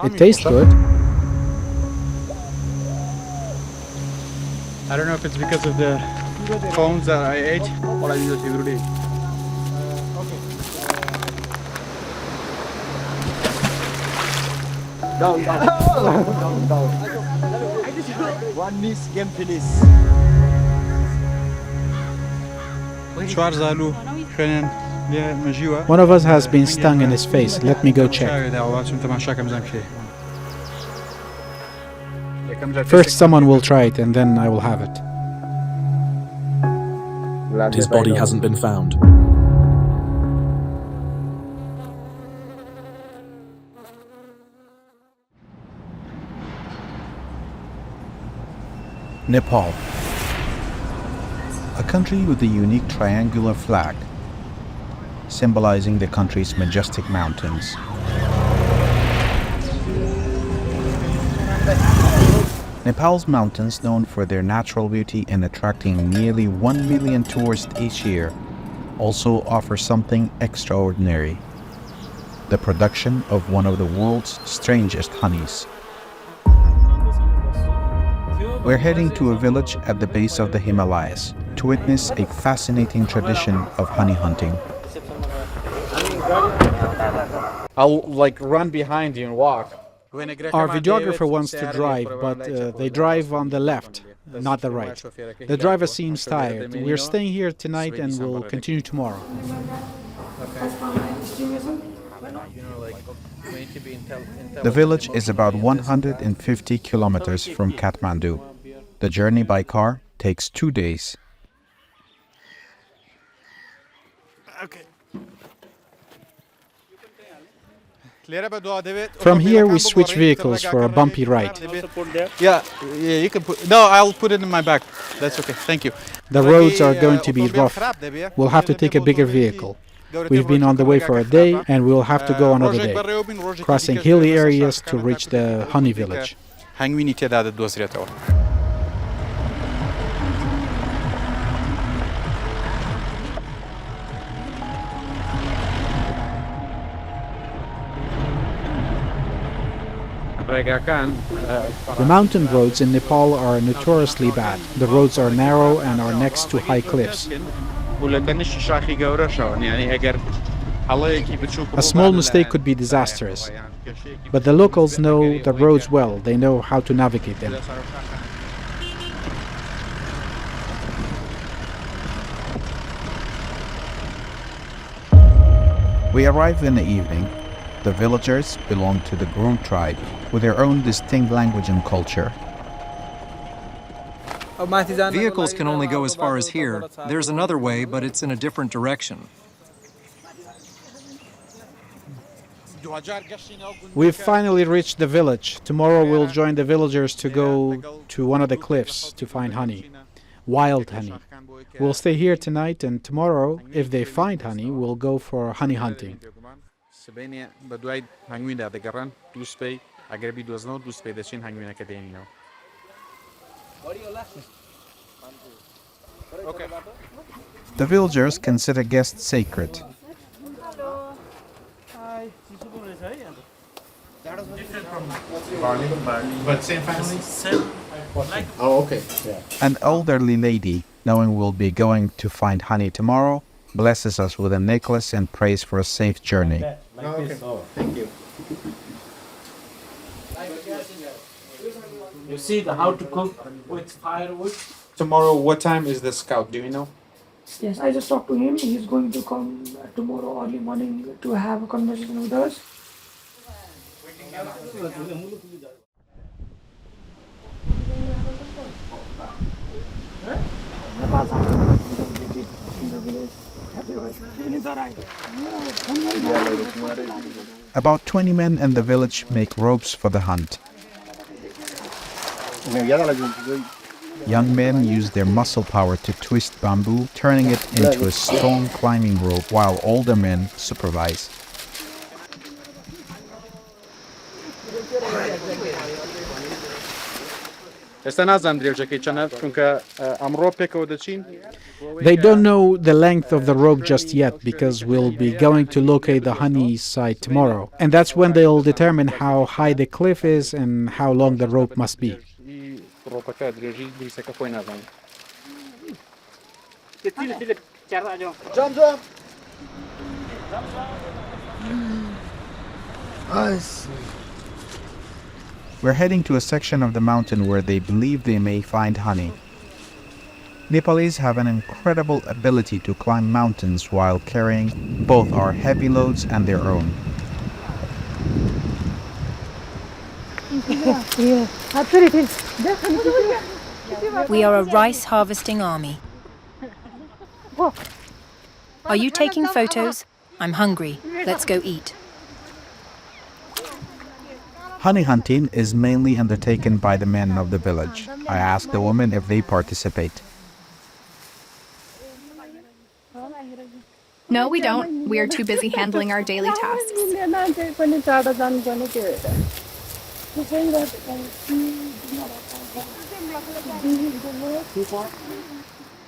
It tastes good. I don't know if it's because of the cones that I ate. One miss game finish. One of us has been stung in his face. Let me go check. First, someone will try it, and then I will have it. His body hasn't been found. Nepal, a country with a unique triangular flag, symbolizing the country's majestic mountains. Nepal's mountains, known for their natural beauty and attracting nearly 1 million tourists each year, also offer something extraordinary: the production of one of the world's strangest honeys. We're heading to a village at the base of the Himalayas to witness a fascinating tradition of honey hunting. I'll run behind you and walk. Our videographer wants to drive, but they drive on the left, not the right. The driver seems tired. We're staying here tonight and we'll continue tomorrow. The village is about 150 kilometers from Kathmandu. The journey by car takes 2 days. From here we switch vehicles for a bumpy ride. Yeah, you can put. No, I'll put it in my bag. That's okay. Thank you. The roads are going to be rough. We'll have to take a bigger vehicle. We've been on the way for a day and we'll have to go another day, crossing hilly areas to reach the honey village. The mountain roads in Nepal are notoriously bad. The roads are narrow and are next to high cliffs. A small mistake could be disastrous. But the locals know the roads well. They know how to navigate them. We arrive in the evening. The villagers belong to the Grom tribe, with their own distinct language and culture. Vehicles can only go as far as here. There's another way, but it's in a different direction. We've finally reached the village. Tomorrow we'll join the villagers to go to one of the cliffs to find honey. Wild honey. We'll stay here tonight, and tomorrow, if they find honey, we'll go for honey hunting. The villagers consider guests sacred. But same family? Oh, okay. Yeah. An elderly lady, knowing we'll be going to find honey tomorrow, blesses us with a necklace and prays for a safe journey. Okay. Oh, thank you. You see how to cook with firewood? Tomorrow, what time is the scout? Do you know? Yes, I just talked to him. He's going to come tomorrow early morning to have a conversation with us. About 20 men in the village make ropes for the hunt. Young men use their muscle power to twist bamboo, turning it into a strong climbing rope, while older men supervise. They don't know the length of the rope just yet because we'll be going to locate the honey site tomorrow. And that's when they'll determine how high the cliff is and how long the rope must be. We're heading to a section of the mountain where they believe they may find honey. Nepalese have an incredible ability to climb mountains while carrying both our heavy loads and their own. We are a rice harvesting army. Are you taking photos? I'm hungry. Let's go eat. Honey hunting is mainly undertaken by the men of the village. I asked the women if they participate. No, we don't. We are too busy handling our daily tasks.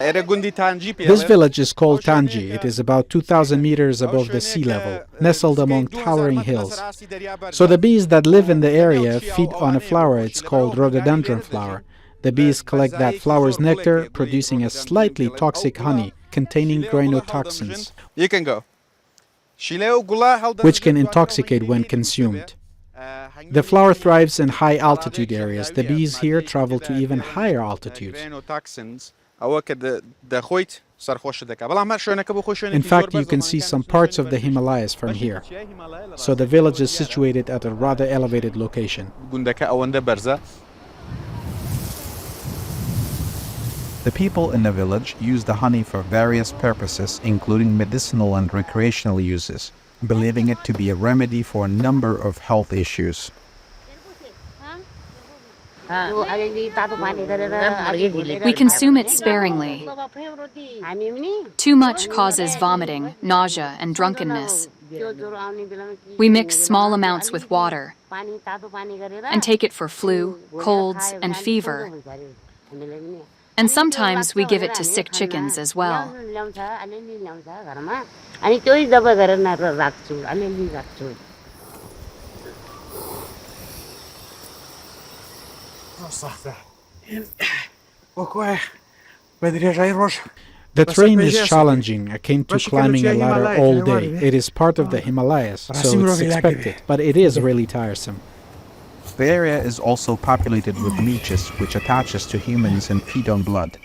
This village is called Tangi. It is about 2,000 meters above the sea level, nestled among towering hills. So the bees that live in the area feed on a flower. It's called Rhododendron flower. The bees collect that flower's nectar, producing a slightly toxic honey containing grayanotoxins, You can go. which can intoxicate when consumed. The flower thrives in high altitude areas. The bees here travel to even higher altitudes. In fact, you can see some parts of the Himalayas from here. So the village is situated at a rather elevated location. The people in the village use the honey for various purposes, including medicinal and recreational uses, believing it to be a remedy for a number of health issues. We consume it sparingly. Too much causes vomiting, nausea, and drunkenness. We mix small amounts with water and take it for flu, colds, and fever. And sometimes we give it to sick chickens as well. The terrain is challenging, akin to climbing a ladder all day. It is part of the Himalayas, so it's expected, but it is really tiresome. The area is also populated with leeches, which attaches to humans and feed on blood.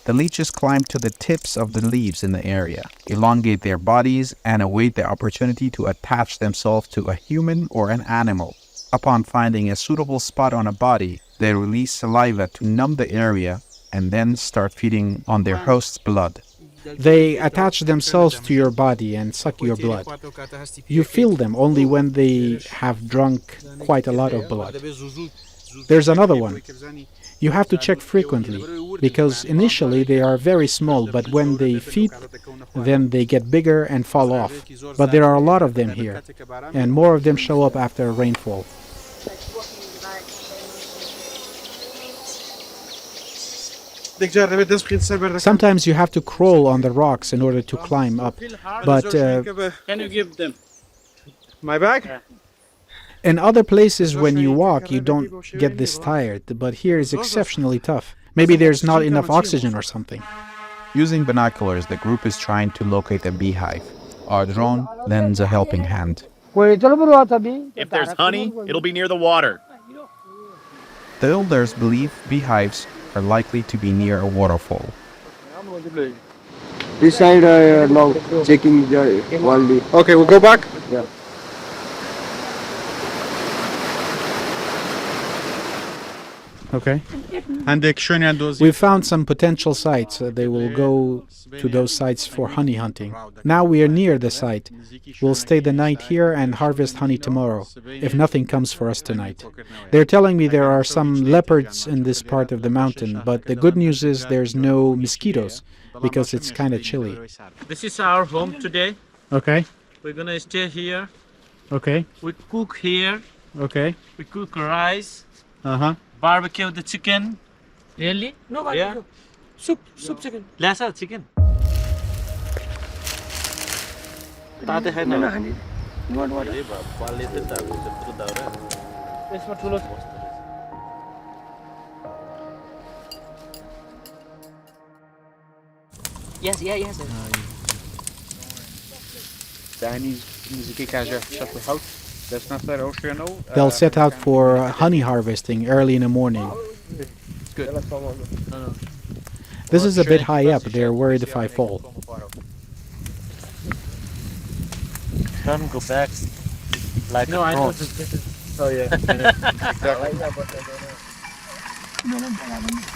The leeches climb to the tips of the leaves in the area, elongate their bodies, and await the opportunity to attach themselves to a human or an animal. Upon finding a suitable spot on a body, they release saliva to numb the area and then start feeding on their host's blood. They attach themselves to your body and suck your blood. You feel them only when they have drunk quite a lot of blood. There's another one. You have to check frequently, because initially they are very small, but when they feed, then they get bigger and fall off. But there are a lot of them here, and more of them show up after rainfall. Sometimes you have to crawl on the rocks in order to climb up, but Can you give them? My bag? in other places when you walk you don't get this tired, but here is exceptionally tough. Maybe there's not enough oxygen or something. Using binoculars, the group is trying to locate a beehive. Our drone lends a helping hand. If there's honey, it'll be near the water. The elders believe beehives are likely to be near a waterfall. This side now checking the only. Okay, we'll go back. Yeah. Okay. We found some potential sites. They will go to those sites for honey hunting. Now we are near the site. We'll stay the night here and harvest honey tomorrow, if nothing comes for us tonight. They're telling me there are some leopards in this part of the mountain, but the good news is there's no mosquitoes, because it's kind of chilly. This is our home today. Okay. We're gonna stay here. Okay. We cook here. Okay. We cook rice. Uh-huh. barbecue the chicken. Really? No Yeah. barbecue. Soup chicken. Lasa chicken. ताते खाएन No, honey. You want water? यसमा ठुलो Yes. They'll set out for honey harvesting early in the morning. This is a bit high up. They're worried if I fall. Don't go back. Like no, I know this is. Oh yeah. Exactly.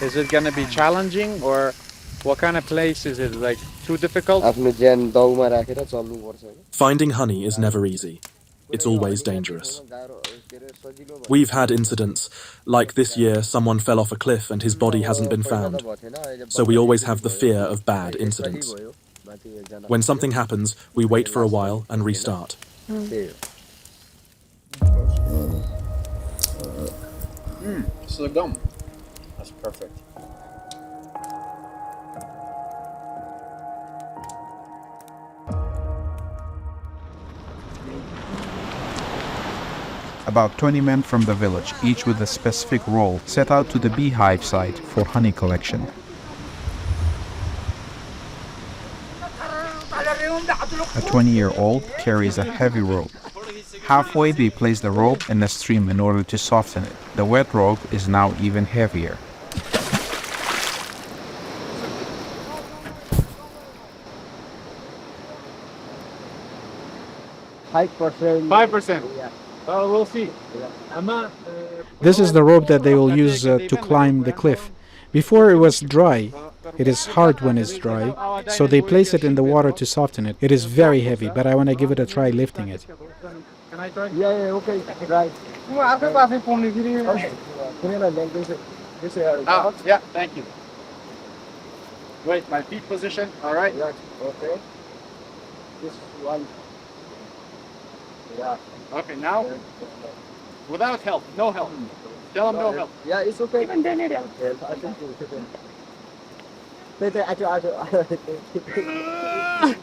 Is it gonna be challenging, or what kind of place is it? Like too difficult? आफ्नो ज्यान दाउमा राखेर चल्नुपर्छ हैन Finding honey is never easy. It's always dangerous. We've had incidents, like this year someone fell off a cliff and his body hasn't been found. So we always have the fear of bad incidents. When something happens, we wait for a while and restart. This is a gum. That's perfect. About 20 men from the village, each with a specific role, set out to the beehive site for honey collection. A 20-year-old carries a heavy rope. Halfway, they place the rope in the stream in order to soften it. The wet rope is now even heavier. We'll see. This is the rope that they will use to climb the cliff. Before it was dry. It is hard when it's dry, so they place it in the water to soften it. It is very heavy, but I want to give it a try lifting it. Can I try? Yeah, okay. Right. Yeah, thank you. Wait, my feet position. All right. Yeah, okay. This one. Yeah. Okay, now without help, no help. Tell them no help. Yeah, it's okay. Even they need help. I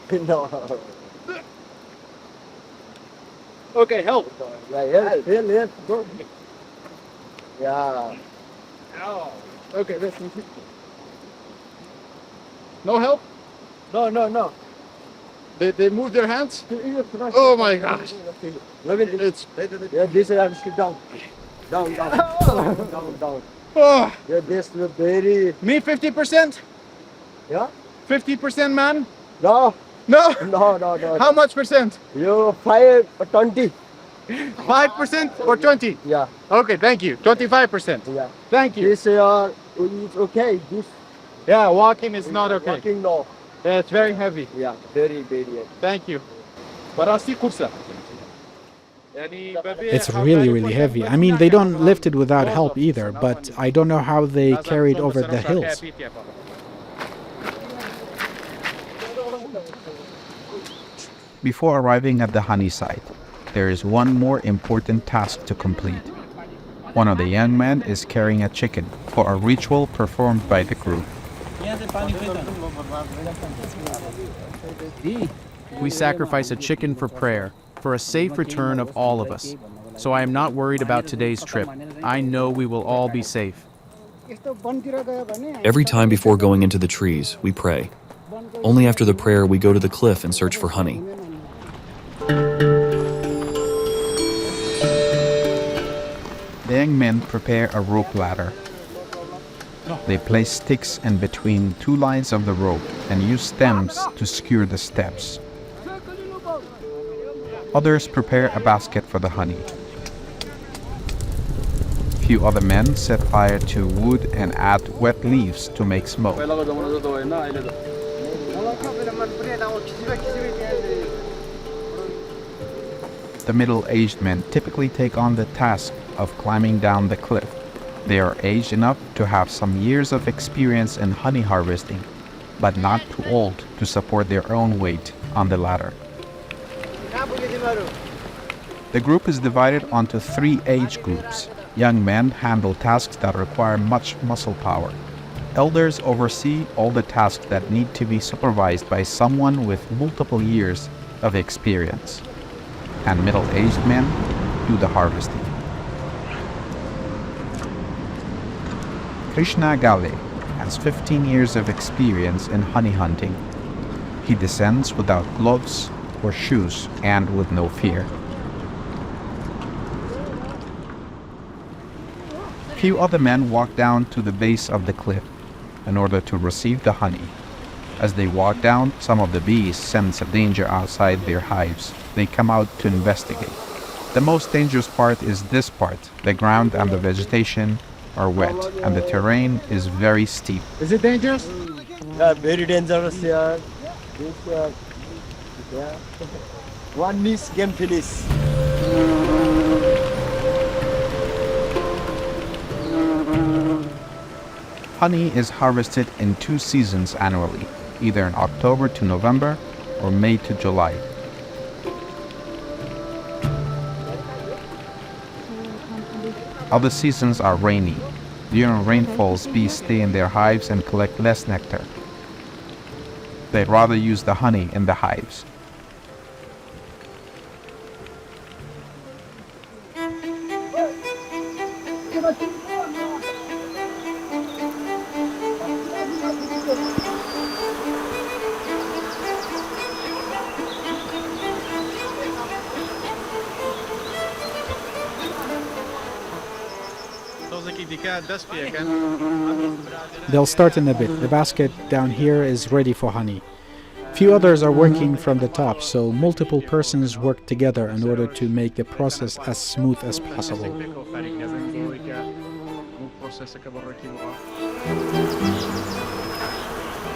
think no. Okay, help. Yeah, go. Yeah. Oh. Okay, listen. No help? No. They move their hands? Oh my gosh. It's Yeah, this is sit down. Down. oh, Yeah, this is very. me 50%? Yeah. 50% man? No. No. No. How much percent? You 5 or 20. 5% or 20? Yeah. Okay, thank you. 25%. Yeah. Thank you. This it's okay. This Yeah, walking is not okay. walking no. Yeah, it's very heavy. Yeah, very heavy. Thank you. Barasi kursa. It's really, really heavy. I mean, they don't lift it without help either, but I don't know how they carry it over the hills. Before arriving at the honey site, there is one more important task to complete. One of the young men is carrying a chicken for a ritual performed by the group. We sacrifice a chicken for prayer, for a safe return of all of us. So I am not worried about today's trip. I know we will all be safe. Every time before going into the trees, we pray. Only after the prayer, we go to the cliff and search for honey. The young men prepare a rope ladder. They place sticks in between two lines of the rope and use stems to secure the steps. Others prepare a basket for the honey. Few other men set fire to wood and add wet leaves to make smoke. The middle-aged men typically take on the task of climbing down the cliff. They are aged enough to have some years of experience in honey harvesting, but not too old to support their own weight on the ladder. The group is divided onto 3 age groups. Young men handle tasks that require much muscle power. Elders oversee all the tasks that need to be supervised by someone with multiple years of experience. And middle-aged men do the harvesting. Krishna Gale has 15 years of experience in honey hunting. He descends without gloves or shoes and with no fear. Few other men walk down to the base of the cliff in order to receive the honey. As they walk down, some of the bees sense a danger outside their hives. They come out to investigate. The most dangerous part is this part. The ground and the vegetation are wet and the terrain is very steep. Is it dangerous? Yeah, very dangerous here. Yeah. One miss, game finish. Honey is harvested in 2 seasons annually, either in October to November or May to July. Other seasons are rainy. During rainfalls, bees stay in their hives and collect less nectar. They rather use the honey in the hives. They'll start in a bit. The basket down here is ready for honey. Few others are working from the top, so multiple persons work together in order to make the process as smooth as possible.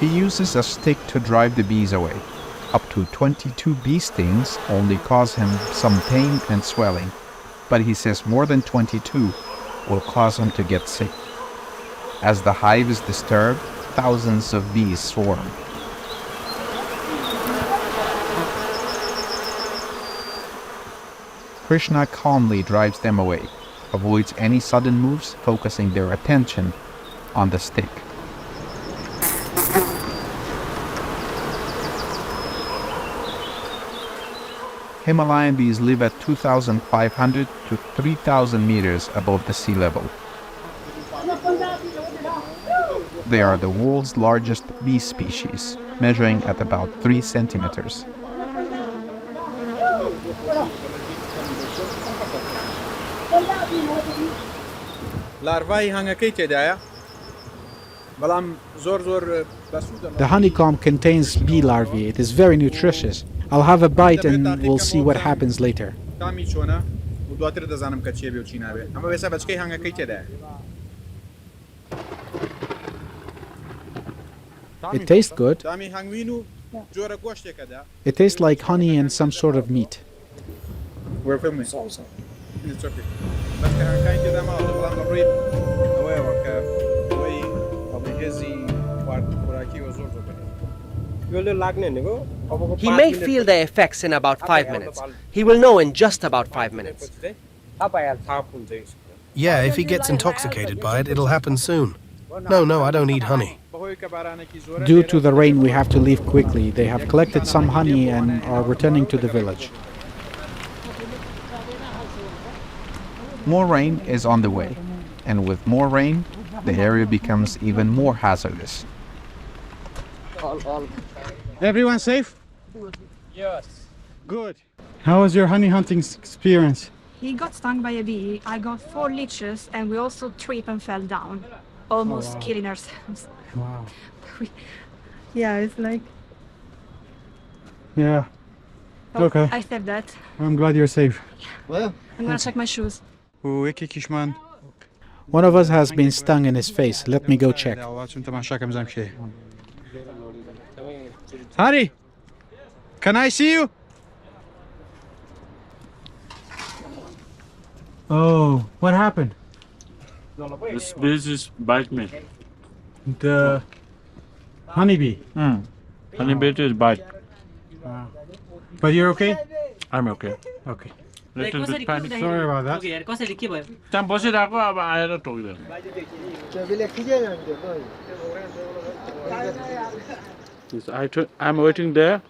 He uses a stick to drive the bees away. Up to 22 bee stings only cause him some pain and swelling, but he says more than 22 will cause him to get sick. As the hive is disturbed, thousands of bees swarm. Krishna calmly drives them away, avoids any sudden moves, focusing their attention on the stick. Himalayan bees live at 2,500 to 3,000 meters above the sea level. They are the world's largest bee species, measuring at about 3 centimeters. The honeycomb contains bee larvae. It is very nutritious. I'll have a bite and we'll see what happens later. It tastes good. It tastes like honey and some sort of meat. We're filming. It's okay. He may feel the effects in about 5 minutes. He will know in just about 5 minutes. Yeah, if he gets intoxicated by it, it'll happen soon. No, I don't eat honey. Due to the rain, we have to leave quickly. They have collected some honey and are returning to the village. More rain is on the way, and with more rain, the area becomes even more hazardous. Everyone safe? Yes. Good. How was your honey hunting experience? He got stung by a bee. I got 4 leeches and we also tripped and fell down, almost killing ourselves. Wow. Yeah, it's like... Yeah. Oh, Okay. I saved that. I'm glad you're safe. I'm gonna check my shoes. One of us has been stung in his face. Let me go check. Hari, can I see you? Oh, what happened? This bee just bite me. The honeybee. Honeybee is bite. But you're okay? I'm okay. Okay. Little bit panic. Sorry about that. त्यहाँ बसिरहेको अब आएर टोक्दैन I'm waiting there.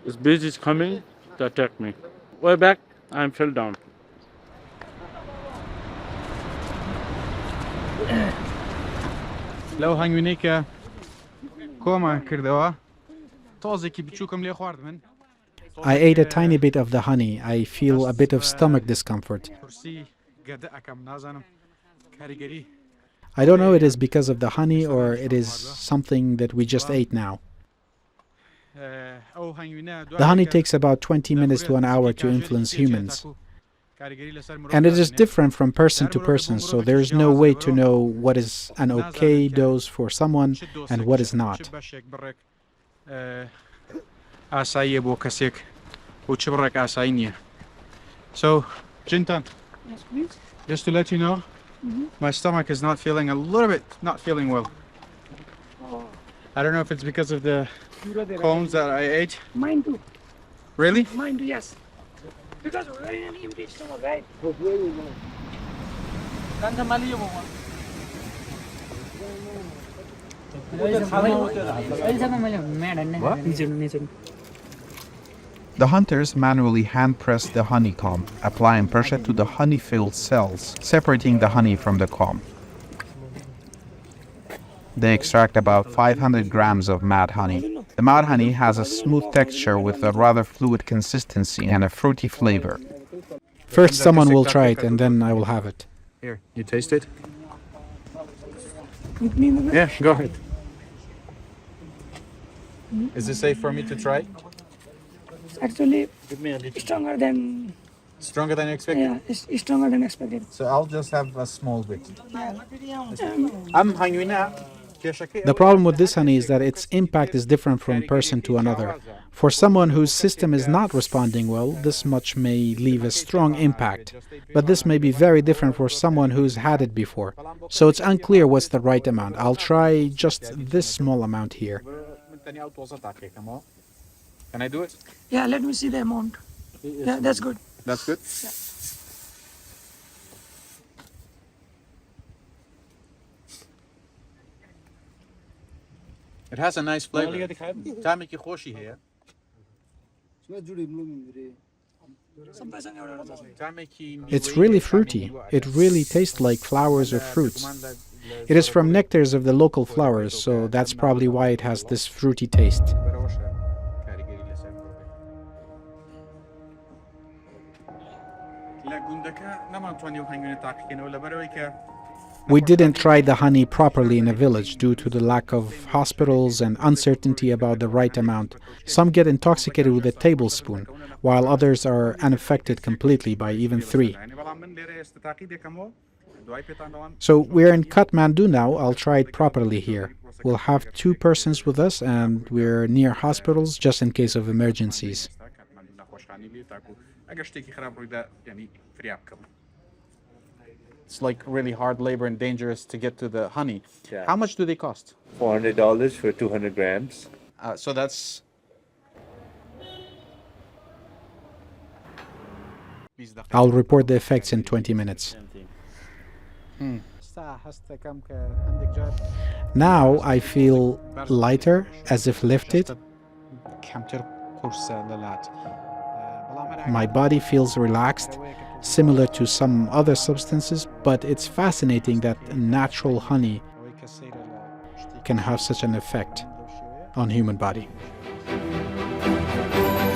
This beast is coming to attack me. Way back, I fell down. لو هنگوینه کۆمان کردەوە تۆزێکی بچووکم لێ خواردمن I ate a tiny bit of the honey. I feel a bit of stomach discomfort. کورسی گەدە ئەکەم نازانم کاریگەری I don't know it is because of the honey or it is something that we just ate now. ئەو هەنگوینە The honey takes about 20 minutes to an hour to influence humans. And it is different from person to person, so there is no way to know what is an okay dose for someone and what is not. ئاساییە بۆ کەسێک بۆ چ بڕێک ئاسایی نییە. So, Jintan, just to let you know, my stomach is not feeling not feeling well. I don't know if it's because of the cones that I ate. Mine too. Really? Mine too, yes. Because we're in an empty stomach, right? The hunters manually hand-press the honeycomb, applying pressure to the honey-filled cells, separating the honey from the comb. They extract about 500 grams of mad honey. The mad honey has a smooth texture with a rather fluid consistency and a fruity flavor. First, someone will try it, and then I will have it. Here, you taste it? Yeah, go ahead. Is it safe for me to try? Actually, stronger than... Stronger than expected? Yeah, it's stronger than expected. So I'll just have a small bit. The problem with this honey is that its impact is different from person to another. For someone whose system is not responding well, this much may leave a strong impact, but this may be very different for someone who's had it before. So it's unclear what's the right amount. I'll try just this small amount here. Can I do it? Yeah, let me see the amount. Yeah, that's good. That's good? Yeah. It has a nice flavor. It's really fruity. It really tastes like flowers or fruits. It is from nectars of the local flowers, so that's probably why it has this fruity taste. We didn't try the honey properly in a village due to the lack of hospitals and uncertainty about the right amount. Some get intoxicated with a tablespoon, while others are unaffected completely by even 3. So we're in Kathmandu now. I'll try it properly here. We'll have 2 persons with us, and we're near hospitals just in case of emergencies. It's like really hard labor and dangerous to get to the honey. Yeah. How much do they cost? $400 for 200 grams. So that's... I'll report the effects in 20 minutes. Now I feel lighter, as if lifted. My body feels relaxed, similar to some other substances, but it's fascinating that natural honey can have such an effect on human body.